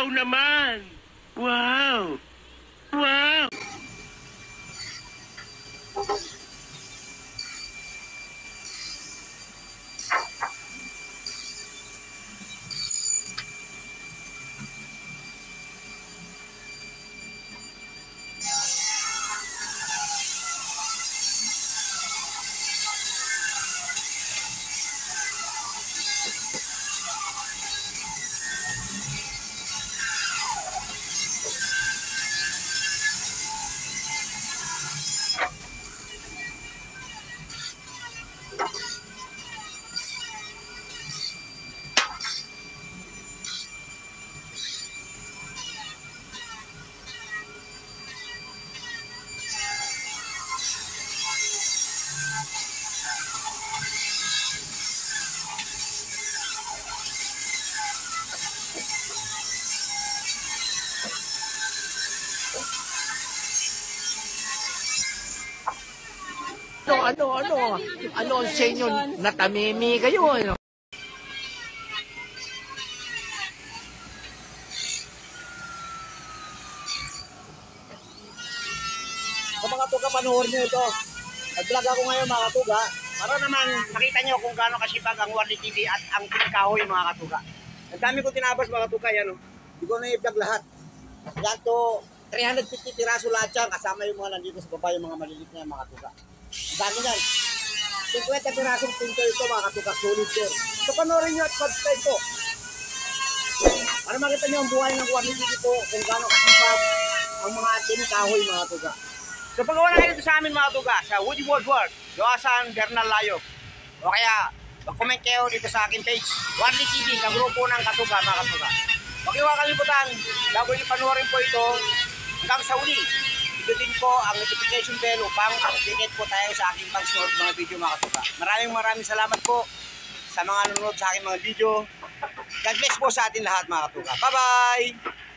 Wow naman! Wow! Wow! Ano ang sa inyo? Natamimi kayo, ano? Sa mga tuga, panoorin nyo ito. Nag-vlog ako ngayon mga katuga. Para naman makita nyo kung gaano kasipag ang Warli TV at ang Pinkahoy mga katuga. Ang dami ko tinabas mga katuga, yan o. Hindi ko na i-vlog lahat. Yan to, 350 piraso lahat yan. Kasama yung mga nandito sa baba, yung mga maliliit na mga katuga. Ang dami yan. 50 pirasong pinto ito mga katuga, solid sir. So panoorin nyo at subscribe po. Para makita nyo ang buhay ng Warli TV po, kung gaano kasipag ang mga Pinkahoy mga katuga. So pag-gawa na kayo dito sa amin mga tuga, sa Woody Woodwork, Joasan Bernal Layo. O kaya, mag-comment kayo dito sa aking page, Warli TV, sa grupo ng katuga mga katuga. Huwag iwa kalimutan, bago nyo panoorin po ito, hanggang sa uli, itutin po ang notification bell upang update po tayo sa aking pang-sunod mga video mga katuga. Maraming salamat po sa mga nanonood sa aking mga video. God bless po sa atin lahat mga katuga. Bye-bye!